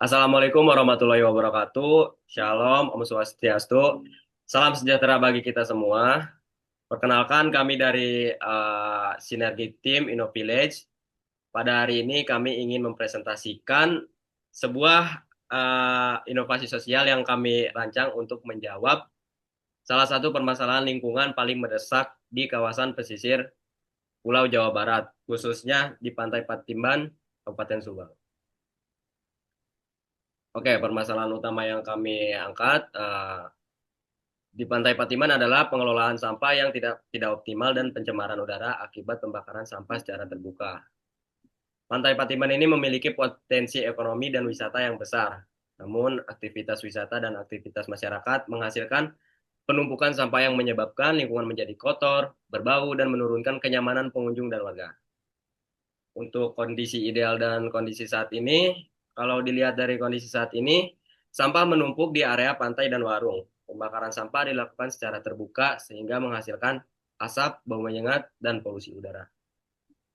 Assalamualaikum warahmatullahi wabarakatuh. Shalom, Om Swastiastu. Salam sejahtera bagi kita semua. Perkenalkan kami dari Sinergi Team InnoVillage. Pada hari ini kami ingin mempresentasikan sebuah inovasi sosial yang kami rancang untuk menjawab salah satu permasalahan lingkungan paling mendesak di kawasan pesisir Pulau Jawa Barat, khususnya di Pantai Patimban, Kabupaten Subang. Oke, permasalahan utama yang kami angkat di Pantai Patiman adalah pengelolaan sampah yang tidak optimal dan pencemaran udara akibat pembakaran sampah secara terbuka. Pantai Patiman ini memiliki potensi ekonomi dan wisata yang besar. Namun, aktivitas wisata dan aktivitas masyarakat menghasilkan penumpukan sampah yang menyebabkan lingkungan menjadi kotor, berbau, dan menurunkan kenyamanan pengunjung dan warga. Untuk kondisi ideal dan kondisi saat ini, kalau dilihat dari kondisi saat ini, sampah menumpuk di area pantai dan warung. Pembakaran sampah dilakukan secara terbuka sehingga menghasilkan asap, bau menyengat, dan polusi udara.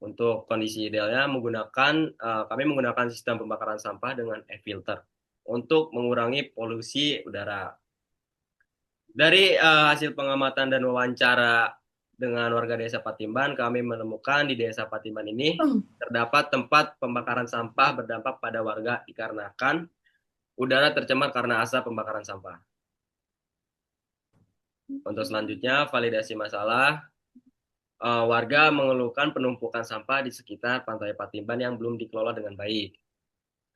Untuk kondisi idealnya kami menggunakan sistem pembakaran sampah dengan e-filter untuk mengurangi polusi udara. Dari hasil pengamatan dan wawancara dengan warga desa Patimban, kami menemukan di desa Patimban ini terdapat tempat pembakaran sampah berdampak pada warga dikarenakan udara tercemar karena asap pembakaran sampah. Untuk selanjutnya, validasi masalah. Warga mengeluhkan penumpukan sampah di sekitar Pantai Patimban yang belum dikelola dengan baik.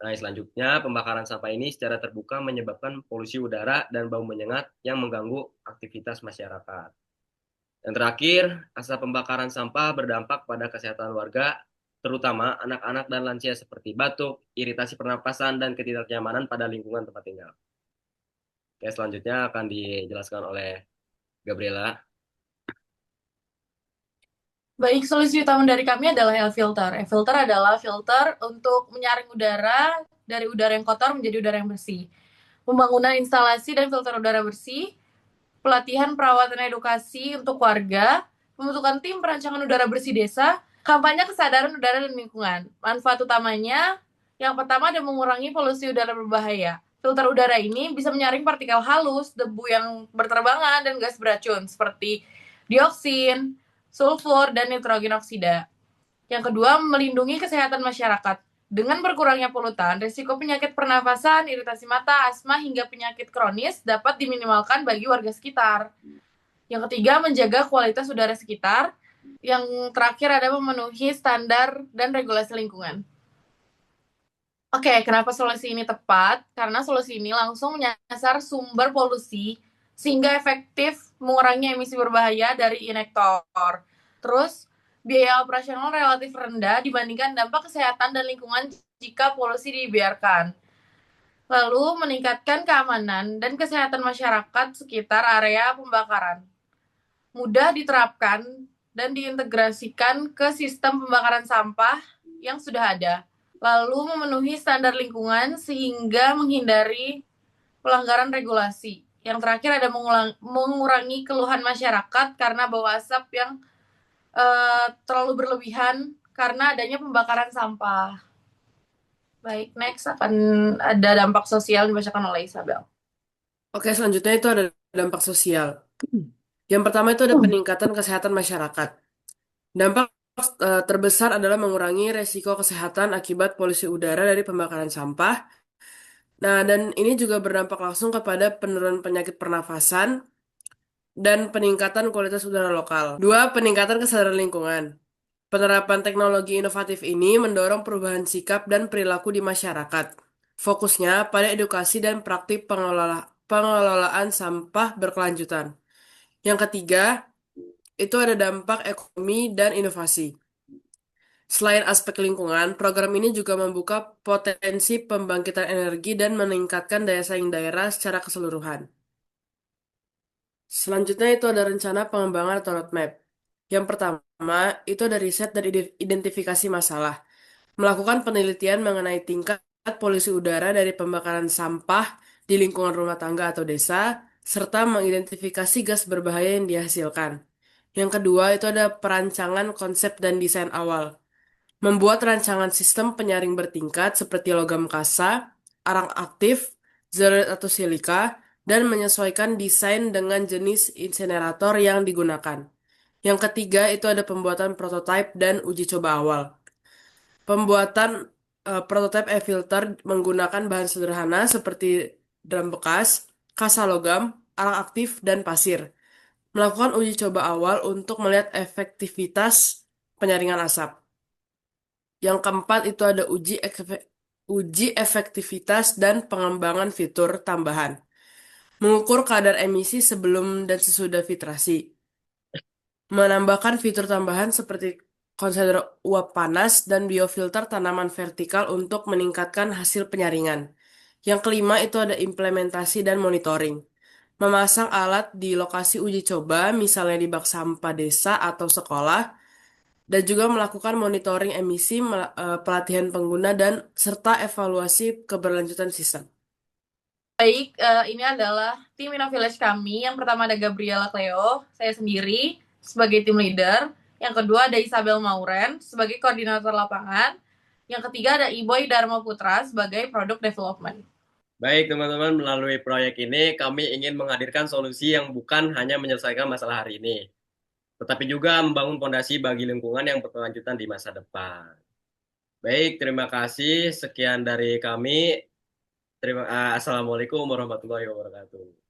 Nah, selanjutnya, pembakaran sampah ini secara terbuka menyebabkan polusi udara dan bau menyengat yang mengganggu aktivitas masyarakat. Yang terakhir, asap pembakaran sampah berdampak pada kesehatan warga, terutama anak-anak dan lansia seperti batuk, iritasi pernapasan, dan ketidaknyamanan pada lingkungan tempat tinggal. Oke, selanjutnya akan dijelaskan oleh Gabriela. Baik, solusi utama dari kami adalah air filter. Air filter adalah filter untuk menyaring udara dari udara yang kotor menjadi udara yang bersih. Pembangunan instalasi dan filter udara bersih, pelatihan perawatan edukasi untuk warga, pembentukan tim perancangan udara bersih desa, kampanye kesadaran udara dan lingkungan. Manfaat utamanya, yang pertama ada mengurangi polusi udara berbahaya. Filter udara ini bisa menyaring partikel halus, debu yang berterbangan, dan gas beracun seperti dioksin, sulfur, dan nitrogen oksida. Yang kedua, melindungi kesehatan masyarakat. Dengan berkurangnya polutan, risiko penyakit pernafasan, iritasi mata, asma, hingga penyakit kronis dapat diminimalkan bagi warga sekitar. Yang ketiga, menjaga kualitas udara sekitar. Yang terakhir ada memenuhi standar dan regulasi lingkungan. Oke, kenapa solusi ini tepat? Karena solusi ini langsung menyasar sumber polusi sehingga efektif mengurangi emisi berbahaya dari inektor. Terus, biaya operasional relatif rendah dibandingkan dampak kesehatan dan lingkungan jika polusi dibiarkan. Lalu, meningkatkan keamanan dan kesehatan masyarakat sekitar area pembakaran. Mudah diterapkan dan diintegrasikan ke sistem pembakaran sampah yang sudah ada, lalu memenuhi standar lingkungan sehingga menghindari pelanggaran regulasi. Yang terakhir ada mengurangi keluhan masyarakat karena bau asap yang terlalu berlebihan karena adanya pembakaran sampah. Baik, next akan ada dampak sosial dibacakan oleh Isabel. Oke, selanjutnya itu ada dampak sosial. Yang pertama itu ada peningkatan kesehatan masyarakat. Dampak terbesar adalah mengurangi resiko kesehatan akibat polusi udara dari pembakaran sampah. Nah, dan ini juga berdampak langsung kepada penurunan penyakit pernafasan dan peningkatan kualitas udara lokal. Dua, peningkatan kesadaran lingkungan. Penerapan teknologi inovatif ini mendorong perubahan sikap dan perilaku di masyarakat. Fokusnya pada edukasi dan praktik pengelolaan sampah berkelanjutan. Yang ketiga, itu ada dampak ekonomi dan inovasi. Selain aspek lingkungan, program ini juga membuka potensi pembangkitan energi dan meningkatkan daya saing daerah secara keseluruhan. Selanjutnya itu ada rencana pengembangan atau roadmap. Yang pertama, itu ada riset dan identifikasi masalah. Melakukan penelitian mengenai tingkat polusi udara dari pembakaran sampah di lingkungan rumah tangga atau desa, serta mengidentifikasi gas berbahaya yang dihasilkan. Yang kedua, itu ada perancangan konsep dan desain awal. Membuat rancangan sistem penyaring bertingkat seperti logam kasa, arang aktif, zeolite atau silika, dan menyesuaikan desain dengan jenis insinerator yang digunakan. Yang ketiga itu ada pembuatan prototipe dan uji coba awal. Pembuatan prototipe e-filter menggunakan bahan sederhana seperti drum bekas, kasa logam, arang aktif, dan pasir. Melakukan uji coba awal untuk melihat efektivitas penyaringan asap. Yang keempat itu ada uji efektivitas dan pengembangan fitur tambahan. Mengukur kadar emisi sebelum dan sesudah filtrasi. Menambahkan fitur tambahan seperti konsentrasi uap panas dan biofilter tanaman vertikal untuk meningkatkan hasil penyaringan. Yang kelima itu ada implementasi dan monitoring. Memasang alat di lokasi uji coba, misalnya di bak sampah desa atau sekolah, dan juga melakukan monitoring emisi, pelatihan pengguna, dan serta evaluasi keberlanjutan sistem. Baik, ini adalah tim Innovillage kami. Yang pertama ada Gabriela Cleo, saya sendiri sebagai tim leader. Yang kedua ada Isabel Mauren sebagai koordinator lapangan. Yang ketiga ada Iboy Dharma Putra sebagai product development. Baik, teman-teman, melalui proyek ini kami ingin menghadirkan solusi yang bukan hanya menyelesaikan masalah hari ini, tetapi juga membangun fondasi bagi lingkungan yang berkelanjutan di masa depan. Baik, terima kasih. Sekian dari kami. Assalamualaikum warahmatullahi wabarakatuh.